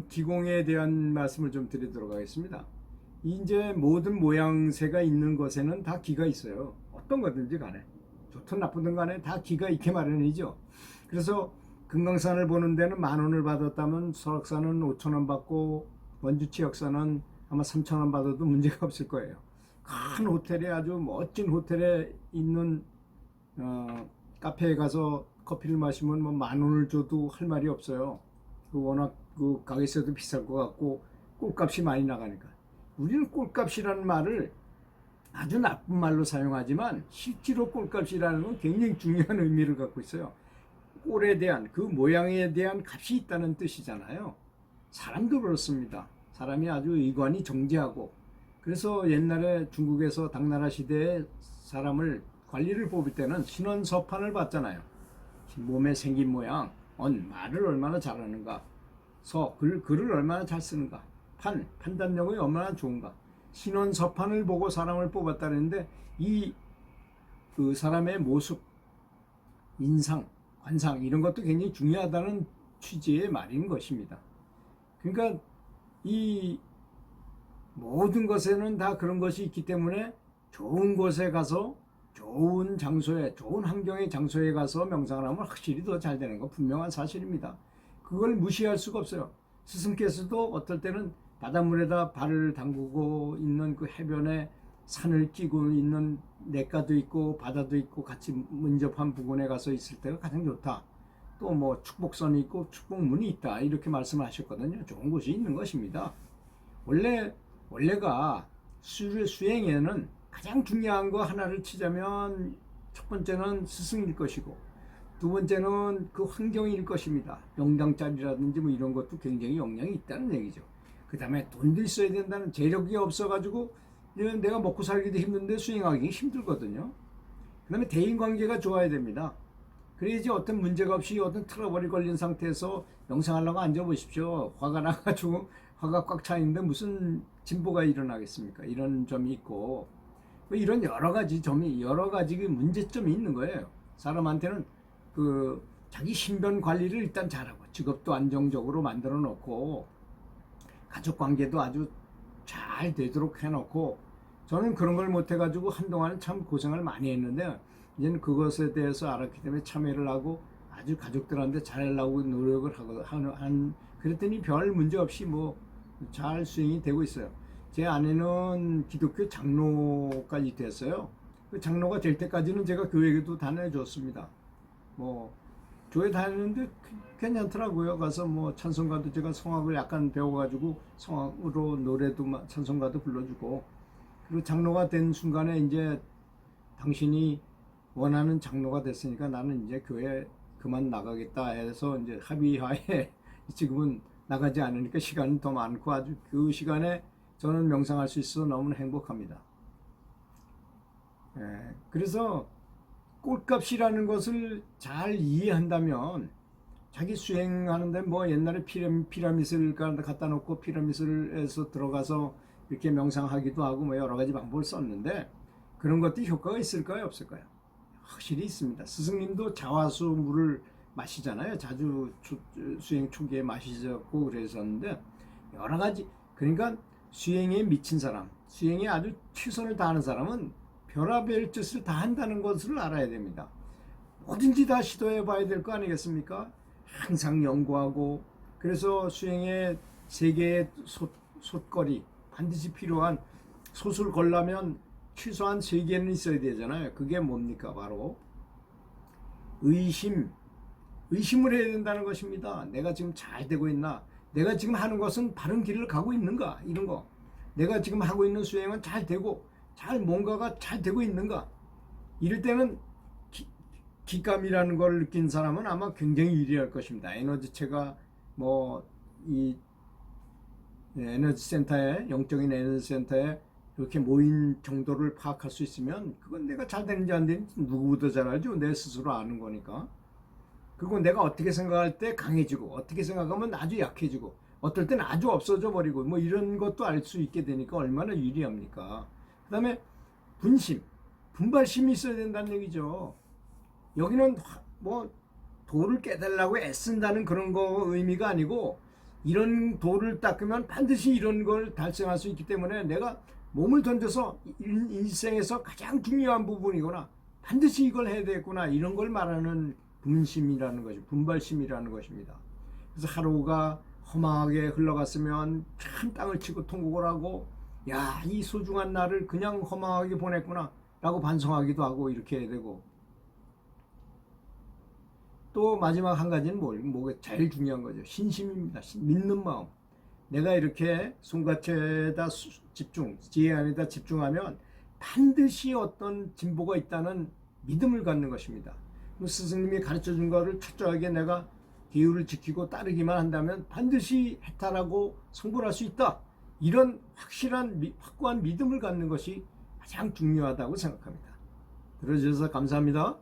기공에 대한 말씀을 좀 드리도록 하겠습니다. 이제 모든 모양새가 있는 것에는 다 기가 있어요. 어떤 거든지 간에 좋든 나쁘든 간에 다 기가 있게 마련이죠. 그래서 금강산을 보는 데는 10,000원을 받았다면 설악산은 5,000원 받고 원주치역산은 아마 3,000원 받아도 문제가 없을 거예요. 큰 호텔에 아주 멋진 호텔에 있는 카페에 가서 커피를 마시면 뭐 10,000원을 줘도 할 말이 없어요. 워낙 그 가게세도 비쌀 것 같고 꼴값이 많이 나가니까. 우리는 꼴값이라는 말을 아주 나쁜 말로 사용하지만 실제로 꼴값이라는 건 굉장히 중요한 의미를 갖고 있어요. 꼴에 대한 그 모양에 대한 값이 있다는 뜻이잖아요. 사람도 그렇습니다. 사람이 아주 의관이 정제하고, 그래서 옛날에 중국에서 당나라 시대에 사람을 관리를 뽑을 때는 신원서판을 봤잖아요. 몸에 생긴 모양, 말을 얼마나 잘하는가, 글을 얼마나 잘 쓰는가, 판단력이 얼마나 좋은가, 신원서판을 보고 사람을 뽑았다는데, 그 사람의 모습, 인상, 관상 이런 것도 굉장히 중요하다는 취지의 말인 것입니다. 그러니까 이 모든 것에는 다 그런 것이 있기 때문에 좋은 곳에 가서 좋은 장소에, 좋은 환경의 장소에 가서 명상을 하면 확실히 더 잘 되는 거 분명한 사실입니다. 그걸 무시할 수가 없어요. 스승께서도 어떨 때는 바닷물에다 발을 담그고 있는 그 해변에 산을 끼고 있는 냇가도 있고 바다도 있고 같이 문접한 부근에 가서 있을 때가 가장 좋다. 또 뭐 축복선이 있고 축복문이 있다. 이렇게 말씀을 하셨거든요. 좋은 곳이 있는 것입니다. 원래가 수행에는 가장 중요한 거 하나를 치자면 첫 번째는 스승일 것이고, 두 번째는 그 환경일 것입니다. 명당자리라든지 뭐 이런 것도 굉장히 영향이 있다는 얘기죠. 그 다음에 돈도 있어야 된다는, 재력이 없어가지고 내가 먹고 살기도 힘든데 수행하기 힘들거든요. 그 다음에 대인관계가 좋아야 됩니다. 그래야지 어떤 문제가 없이 어떤 트러블이 걸린 상태에서 명상하려고 앉아보십시오. 화가 나가지고 화가 꽉 차 있는데 무슨 진보가 일어나겠습니까? 이런 점이 있고, 이런 여러 가지 문제점이 있는 거예요. 사람한테는 그 자기 신변 관리를 일단 잘하고, 직업도 안정적으로 만들어 놓고, 가족 관계도 아주 잘 되도록 해놓고, 저는 그런 걸 못해가지고 한동안은 참 고생을 많이 했는데, 이제는 그것에 대해서 알았기 때문에 참여를 하고 아주 가족들한테 잘하려고 노력을 그랬더니 별 문제 없이 뭐 잘 수행이 되고 있어요. 제 아내는 기독교 장로까지 됐어요. 그 장로가 될 때까지는 제가 교회에도 다녀줬습니다. 뭐 교회 다니는데 괜찮더라고요. 가서 뭐 찬송가도 제가 성악을 약간 배워가지고 성악으로 노래도 찬송가도 불러주고, 그리고 장로가 된 순간에 이제 당신이 원하는 장로가 됐으니까 나는 이제 교회 그만 나가겠다 해서 이제 합의하에 지금은 나가지 않으니까 시간이 더 많고 아주 그 시간에 저는 명상할 수 있어서 너무 행복합니다. 그래서 꼴값이라는 것을 잘 이해한다면 자기 수행하는데 뭐 옛날에 피라밋을 갖다 놓고 피라밋에서 들어가서 이렇게 명상하기도 하고 뭐 여러 가지 방법을 썼는데, 그런 것들이 효과가 있을까요, 없을까요? 확실히 있습니다. 스승님도 자화수 물을 마시잖아요. 자주 수행 초기에 마시셨고 그랬었는데, 여러 가지, 그러니까 수행에 미친 사람, 수행에 아주 최선을 다하는 사람은 별의별 짓을 다 한다는 것을 알아야 됩니다. 뭐든지 다 시도해 봐야 될 거 아니겠습니까? 항상 연구하고, 그래서 수행에 세 개의 솥거리, 반드시 필요한, 솥을 걸려면 최소한 3개는 있어야 되잖아요. 그게 뭡니까? 바로 의심을 해야 된다는 것입니다. 내가 지금 잘 되고 있나? 내가 지금 하는 것은 바른 길을 가고 있는가? 이런 거. 내가 지금 하고 있는 수행은 잘 되고, 뭔가가 잘 되고 있는가? 이럴 때는 기감이라는 걸 느낀 사람은 아마 굉장히 유리할 것입니다. 에너지체가 이 에너지 센터에, 영적인 에너지 센터에 이렇게 모인 정도를 파악할 수 있으면, 그건 내가 잘 되는지 안 되는지 누구보다 잘 알죠. 내 스스로 아는 거니까. 그리고 내가 어떻게 생각할 때 강해지고, 어떻게 생각하면 아주 약해지고, 어떨 때는 아주 없어져 버리고, 뭐 이런 것도 알 수 있게 되니까 얼마나 유리합니까? 그 다음에 분발심이 있어야 된다는 얘기죠. 여기는 뭐 도를 깨달으려고 애쓴다는 그런 거 의미가 아니고, 이런 도를 닦으면 반드시 이런 걸 달성할 수 있기 때문에 내가 몸을 던져서 일생에서 가장 중요한 부분이거나 반드시 이걸 해야 되겠구나, 이런 걸 말하는 분심이라는 것이, 분발심이라는 것입니다. 그래서 하루가 허망하게 흘러갔으면 참 땅을 치고 통곡을 하고, 야, 이 소중한 날을 그냥 허망하게 보냈구나 라고 반성하기도 하고, 이렇게 해야 되고, 또 마지막 한 가지는 뭐가 제일 중요한 거죠. 신심입니다. 믿는 마음. 내가 이렇게 손가락에다 집중, 지혜 안에다 집중하면 반드시 어떤 진보가 있다는 믿음을 갖는 것입니다. 스승님이 가르쳐 준 거를 철저하게 내가 기율을 지키고 따르기만 한다면 반드시 해탈하고 성불할 수 있다. 이런 확고한 믿음을 갖는 것이 가장 중요하다고 생각합니다. 들어주셔서 감사합니다.